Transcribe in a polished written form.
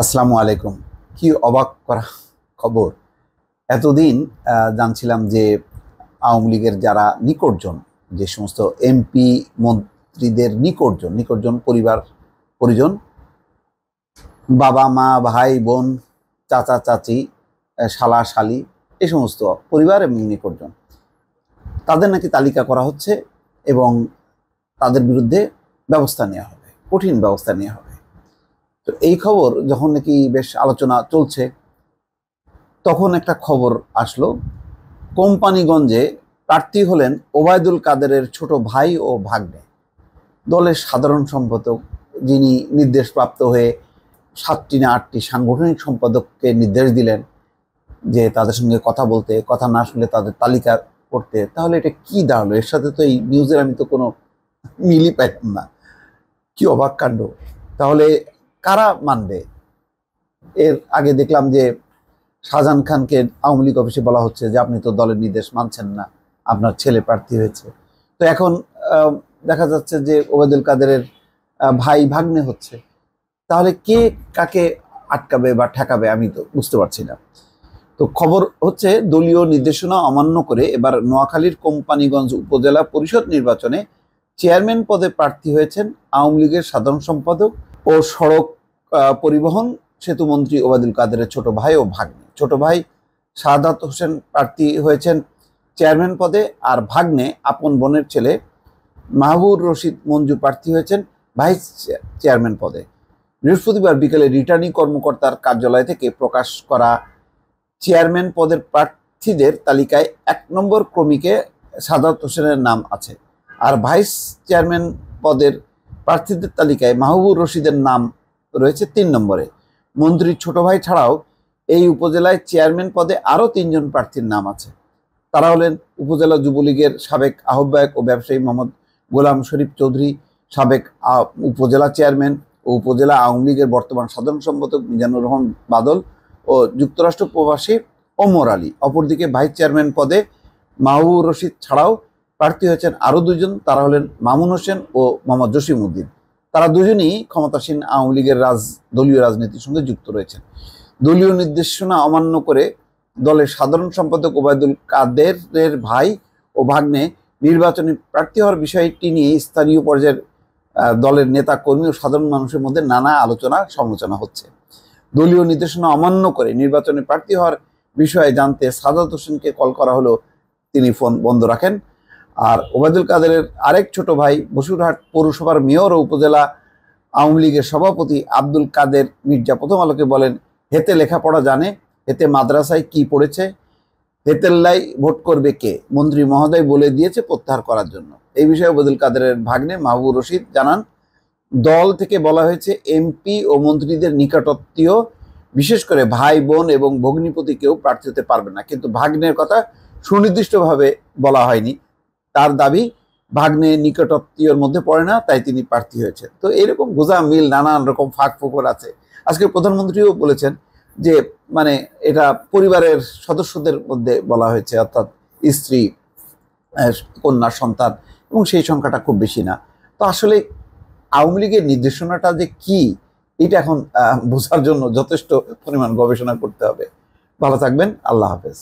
আসসালামু আলাইকুম। কি অবাক করা খবর! এতদিন জানছিলাম যে আওয়ামী লীগের যারা নিকটজন, যে সমস্ত এমপি মন্ত্রীদের নিকটজন পরিবার পরিজন, বাবা মা ভাই বোন চাচা চাচি শালা শালি, এই সমস্ত পরিবার এবং নিকটজন, তাদের নাকি তালিকা করা হচ্ছে এবং তাদের বিরুদ্ধে ব্যবস্থা নেওয়া হবে, কঠিন ব্যবস্থা নেওয়া হবে। তো এই খবর যখন নাকি বেশ আলোচনা চলছে, তখন একটা খবর আসলো, কোম্পানিগঞ্জে প্রার্থী হলেন ওবায়দুল কাদেরের ছোট ভাই ও ভাগ্নে। দলের সাধারণ সম্পাদক, যিনি নির্দেশপ্রাপ্ত হয়ে 7টি না 8টি সাংগঠনিক সম্পাদককে নির্দেশ দিলেন যে তাদের সঙ্গে কথা বলতে, কথা না শুনলে তাদের তালিকা করতে। তাহলে এটা কি দাঁড়ালো? এর সাথে তো এই নিউজের আমি তো কোনো মিলই পাইলাম না। কি অবাক কাণ্ড! তাহলে কারা মানবে? এর আগে দেখলাম যে শাহজাহান খানকে আওয়ামী লীগ অফিসে বলা হচ্ছে যে আপনি তো দলের নির্দেশ মানছেন না, আপনার ছেলে প্রার্থী হয়েছে। তো এখন দেখা যাচ্ছে যে ওবায়দুল কাদেরের ভাই ভাগ্নে হচ্ছে। তাহলে কে কাকে আটকাবে বা ঠেকাবে আমি তো বুঝতে পারছি না। তো খবর হচ্ছে, দলীয় নির্দেশনা অমান্য করে এবার নোয়াখালীর কোম্পানিগঞ্জ উপজেলা পরিষদ নির্বাচনে চেয়ারম্যান পদে প্রার্থী হয়েছেন আওয়ামী লীগের সাধারণ সম্পাদক ও সড়ক পরিবহন সেতুমন্ত্রী ওবায়দুল কাদেরের ছোট ভাই ও ভাগ্নে। ছোট ভাই শাহাদাত হোসেন প্রার্থী হয়েছেন চেয়ারম্যান পদে, আর ভাগ্নে আপন বোনের ছেলে মাহবুর রশিদ মঞ্জু প্রার্থী হয়েছেন ভাইস চেয়ারম্যান পদে। বৃহস্পতিবার বিকেলে রিটার্নিং কর্মকর্তার কার্যালয় থেকে প্রকাশ করা চেয়ারম্যান পদের প্রার্থীদের তালিকায় 1 নম্বর ক্রমিকে শাহাদাত হোসেনের নাম আছে, আর ভাইস চেয়ারম্যান পদের প্রার্থীদের তালিকায় মাহবুর রশিদের নাম রয়েছে 3 নম্বরে। মন্ত্রীর ছোট ভাই ছাড়াও এই উপজেলায় চেয়ারম্যান পদে আরও 3 জন প্রার্থীর নাম আছে। তারা হলেন উপজেলা যুবলীগের সাবেক আহ্বায়ক ও ব্যবসায়ী মোহাম্মদ গোলাম শরীফ চৌধুরী, সাবেক উপজেলা চেয়ারম্যান ও উপজেলা আওয়ামী লীগের বর্তমান সাধারণ সম্পাদক মিজানুর রহমান বাদল ও যুক্তরাষ্ট্র প্রবাসী ওমর আলী। অপরদিকে ভাইস চেয়ারম্যান পদে মাহবুর রশিদ ছাড়াও প্রার্থী হয়েছেন আরও 2 জন। তারা হলেন মামুন হোসেন ও মোহাম্মদ জসিম উদ্দিন। তারা দুজনই ক্ষমতাসীন আওয়ামী লীগের দলীয় রাজনীতির সঙ্গে যুক্ত রয়েছেন। দলীয় নির্দেশনা অমান্য করে দলের সাধারণ সম্পাদক ওবায়দুল কাদেরের ভাই ও ভাগ্নে নির্বাচনী প্রার্থী হওয়ার বিষয়টি নিয়ে স্থানীয় পর্যায়ের দলের নেতা কর্মী ও সাধারণ মানুষের মধ্যে নানা আলোচনা সমালোচনা হচ্ছে। দলীয় নির্দেশনা অমান্য করে নির্বাচনী প্রার্থী হওয়ার বিষয়ে জানতে সাদাত হোসেনকে কল করা হলো, তিনি ফোন বন্ধ রাখেন। আর ওবায়দুল কাদেরের আরেক ছোট ভাই বসুরহাট পৌরসভার মেয়র ও উপজেলা আওয়ামী লীগের সভাপতি আব্দুল কাদের মির্জা প্রথম আলোকে বলেন, হেতে লেখাপড়া জানে, হেতে মাদ্রাসায় কি পড়েছে, হেতেল্লাই ভোট করবে কে, মন্ত্রী মহোদয় বলে দিয়েছে প্রত্যাহার করার জন্য। এই বিষয়ে ওবায়দুল কাদেরের ভাগ্নে মাহবুর রশিদ জানান, দল থেকে বলা হয়েছে এমপি ও মন্ত্রীদের নিকটাত্মীয়, বিশেষ করে ভাই বোন এবং ভগ্নিপতি কেউ প্রার্থী হতে পারবে না। কিন্তু ভাগ্নের কথা সুনির্দিষ্টভাবে বলা হয়নি। তার দাবি ভাগ্নে নিকটাত্মীয়র মধ্যে পড়ে না, তাই তিনি প্রার্থী হয়েছেন। তো এরকম গোজা মিল, নানান রকম ফাঁক ফোকর আছে। আজকে প্রধানমন্ত্রীও বলেছেন যে মানে এটা পরিবারের সদস্যদের মধ্যে বলা হয়েছে, অর্থাৎ স্ত্রী, কন্যা, সন্তান, এবং সেই সংখ্যাটা খুব বেশি না। তো আসলে আওয়ামী লীগের নির্দেশনাটা যে কি, এটা এখন বোঝার জন্য যথেষ্ট পরিমাণ গবেষণা করতে হবে। ভালো থাকবেন, আল্লাহ হাফেজ।